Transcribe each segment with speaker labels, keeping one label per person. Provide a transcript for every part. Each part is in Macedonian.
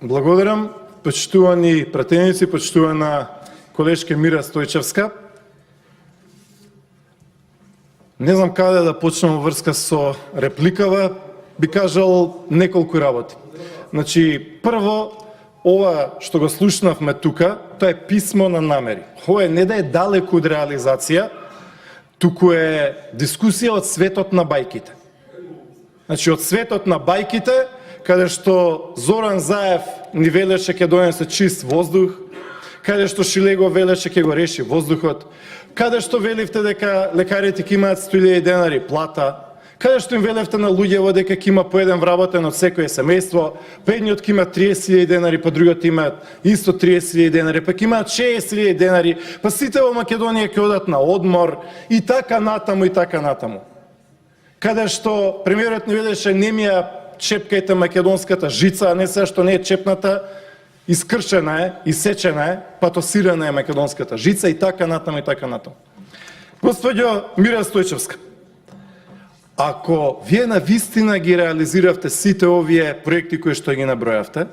Speaker 1: Благодарам, почитувани пратеници, почитувана колешка Мира Стојчевска. Не знам каде да почнем врска со репликава, би кажал неколку работи. Значи, прво, ова што го слушнавме тука, тоа е писмо на намери. Ова не да е далеку од реализација, туку е дискусија од светот на бајките. Значи, од светот на бајките, каде што Зоран Заев ни велеше ќе донесе чист воздух, каде што Шилего велеше ќе го реши воздухот, каде што велевте дека лекарите ќе имаат 100.000 денари плата, каде што им велевте на луѓево дека ќе има по еден вработен од секое семејство, па едниот ќе има 30.000 денари, па другиот имаат исто 30.000 денари, па ќе имаат 60.000 денари, па сите во Македонија ќе одат на одмор и така натаму и така натаму. Каде што премиерот ни велеше не ми ја чепкајте македонската жица, а не се што не е чепната, искршена е, исечена е, патосирана е македонската жица и така натаму и така натаму. Господјо Мира Стојчевска, ако вие навистина ги реализиравте сите овие проекти кои што ги набројавте,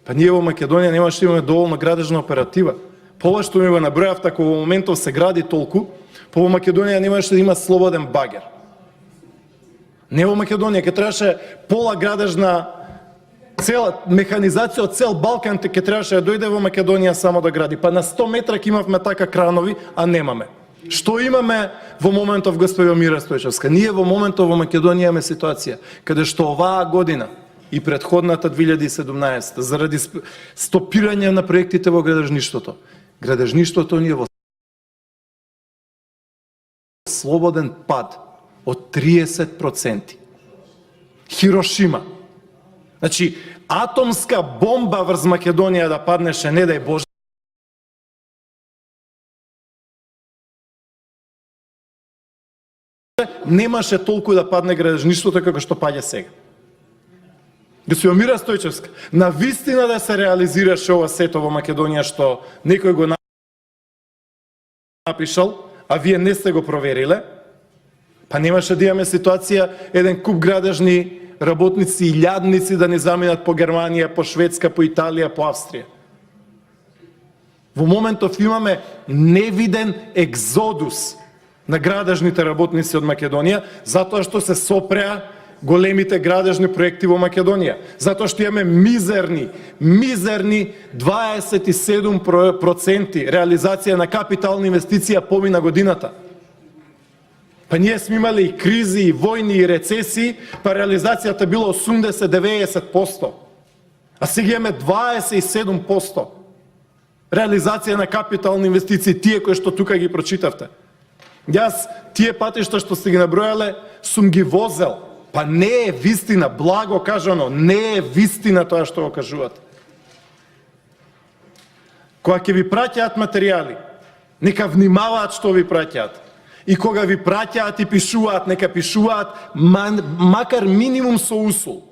Speaker 1: па ние во Македонија немаше да имаме доволно градежна оператива. По ова што ми го набројавте, ако во моментов се гради толку, по во Македонија немаше да има слободен багер. Не во Македонија, ке требаше пола градежна цела механизација од цел Балкан ке требаше да дојде во Македонија само да гради. Па на 100 метра ке имавме така кранови, а немаме. Што имаме во моментов, господјо Мира Стојчевска? Ние во моментов во Македонија имаме ситуација каде што оваа година и претходната 2017 заради стопирање на проектите во градежништвото ни е во слободен пад од 30%. Хирошима. Значи, атомска бомба врз Македонија да паднеше, не дај Боже, немаше толку да падне градежништвото како што паѓа сега. Господјо Мира Стојчевска, на вистина да се реализираше ова сето во Македонија што некој го напишал, а вие не сте го провериле, па немаше да имаме ситуација еден куп градежни работници и илјадници да не заминат по Германија, по Шведска, по Италија, по Австрија. Во моментов имаме невиден екзодус на градежните работници од Македонија, затоа што се сопреа големите градежни проекти во Македонија. Затоа што имаме мизерни 27% реализација на капитална инвестиција помина годината. Па ние сме имали и кризи, и војни, и рецесии, па реализацијата била 80-90%. А сега имаме 27% реализација на капитални инвестиции, тие кои што тука ги прочитавте. Јас тие патишта што сте ги набројале, сум ги возел. Па не е вистина, благо кажано, не е вистина тоа што го кажувате. Кога ќе ви праќаат материјали, нека внимаваат што ви праќаат. И кога ви праќаат и пишуваат, нека пишуваат макар минимум со усул.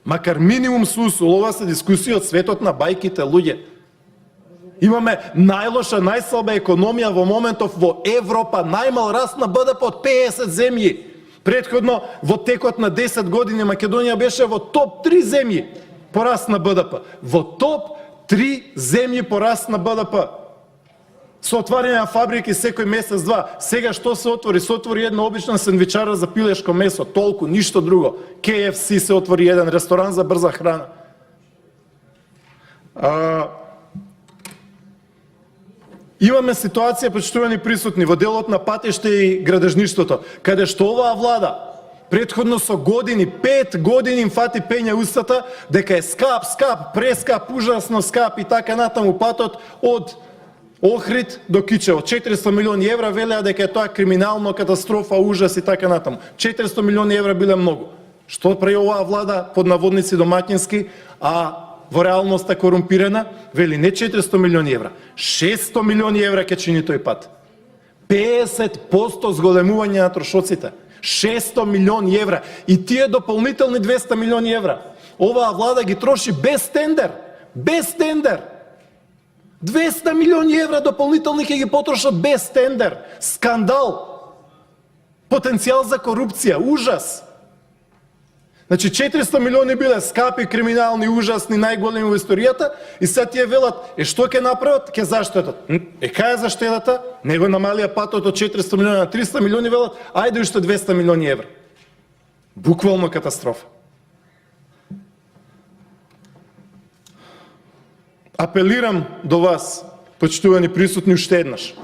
Speaker 1: Макар минимум со усул. Ова се дискусија од светот на бајките, луѓе. Имаме најлоша, најслаба економија во моментов во Европа, најмал раст на БДП од 50 земји. Претходно, во текот на 10 години Македонија беше во топ 3 земји по раст на БДП. Во топ 3 земји по раст на БДП. Со отварање на фабрики секој месец-два. Сега што се отвори? Се отвори една обична сендвичара за пилешко месо. Толку, ништо друго. KFC се отвори еден ресторан за брза храна. Имаме ситуација, почитувани присутни, во делот на патиште и градежништвото, каде што оваа влада претходно со години, 5 години им фати пења устата дека е скап, прескап, ужасно скап и така натаму патот од Охрид до Кичево. 400 милиони евра велеа дека е тоа криминално, катастрофа, ужас и така натаму. 400 милиони евра биле многу. Што прави оваа влада под наводници домаќински, а во реалноста корумпирана, вели не 400 милиони евра, 600 милиони евра ќе чини тој пат. 50% зголемување на трошоците. 600 милиони евра. И тие дополнителни 200 милиони евра. Оваа влада ги троши без тендер. Без тендер. 200 милиони евра дополнителни ќе ги потрошат без тендер. Скандал. Потенцијал за корупција. Ужас. Значи 400 милиони биле скапи, криминални, ужасни, најголеми во историјата и сега тие велат, што ќе направат? Ќе заштедат. Кај е заштедата? Него намалија патот од 400 милиони на 300 милиони, велат, ајде уште 200 милиони евра. Буквално катастрофа. Апелирам до вас, почитувани присутни, уште еднаш.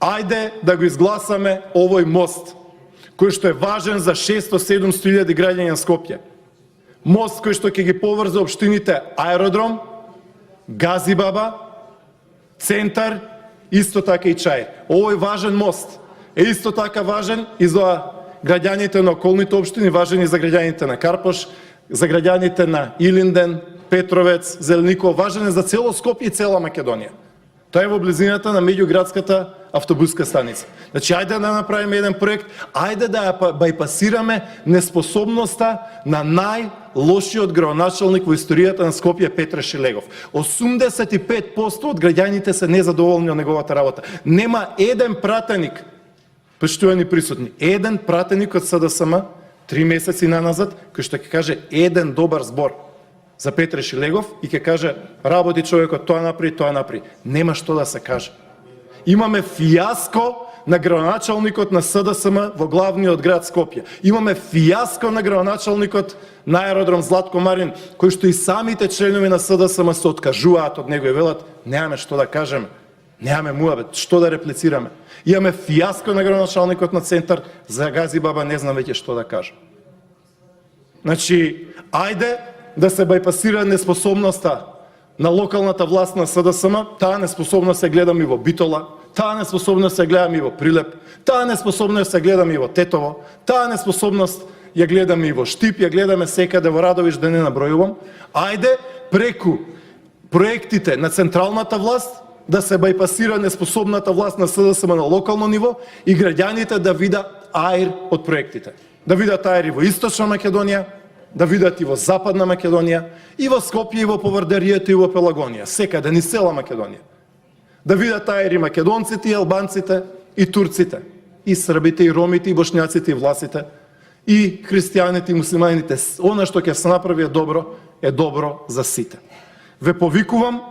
Speaker 1: Ајде да го изгласаме овој мост, кој што е важен за 600-700 илјади граѓани на Скопје. Мост кој што ќе ги поврза општините Аеродром, Газибаба, Центар, исто така и Чаир. Овој важен мост е исто така важен и за граѓаните на околните општини, важен и за граѓаните на Карпош, за граѓаните на Илинден, Петровец, Зелеников, важен е за цело Скопје и цела Македонија. Тоа е во близината на меѓуградската автобуска станица. Значи, ајде да направиме еден проект, ајде да ја бајпасираме неспособноста на најлошиот градоначалник во историјата на Скопје, Петре Шилегов. 85% од граѓаните се незадоволни од неговата работа. Нема еден пратеник, почитувани присутни, еден пратеник од СДСМ 3 месеци наназад, кој што ќе каже еден добар збор за Петре Шилегов и ќе каже работи човекот, тоа направи. Нема што да се каже. Имаме фијаско на градоначалникот на СДСМ во главниот град Скопје. Имаме фијаско на градоначалникот на Аеродром Златко Марин, кој што и самите членови на СДСМ се откажуваат од него и велат, немаме што да кажеме, немаме муабет, што да реплицираме. Имаме фијаско на градоначалникот на Центар, за Газибаба не знам веќе што да кажам. Значи, ајде да се бајпасира неспособноста на локалната власт на СДСМ, таа неспособност се гледам и во Битола, таа неспособност се гледам и во Прилеп, таа неспособност се гледам и во Тетово, таа неспособност ја гледаме и во Штип, ја гледаме секаде во Радовиш, да не набројувам. Ајде преку проектите на централната власт да се бајпасира неспособната власт на СДСМ на локално ниво и граѓаните да видат аир од проектите. Да видат аир и во Источна Македонија, да видат и во Западна Македонија, и во Скопје, и во Поврдаријата, и во Пелагонија, секаде, ни цела Македонија. Да видат аир и македонците, и албанците, и турците, и србите, и ромите, и бошњаците, и власите, и христијаните, и муслиманите. Она што ќе се направи е добро за сите. Ве повикувам,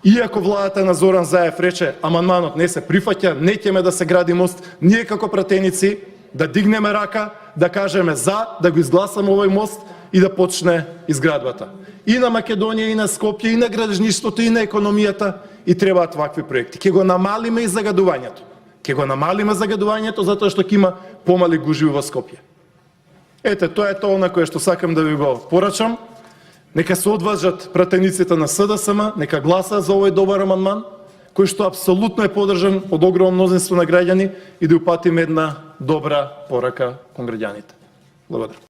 Speaker 1: иако владата на Зоран Заев рече, амандманот не се прифаќа, не ќеме да се гради мост, ние како пратеници да дигнеме рака, да кажеме за, да го изгласаме овој мост и да почне изградбата. И на Македонија, и на Скопје, и на градежништвото, и на економијата, и требаат вакви проекти. Ке го намалиме и загадувањето. Ке го намалиме загадувањето затоа што ќе има помали гужви во Скопје. Ете, тоа е тоа на кое што сакам да ви го порачам. Нека се одважат пратениците на СДСМ, нека гласаат за овој добар амандман, кој што апсолутно е подржан од огромно мнозинство на граѓани и да упатиме една добра порака кон граѓаните. Благодарам.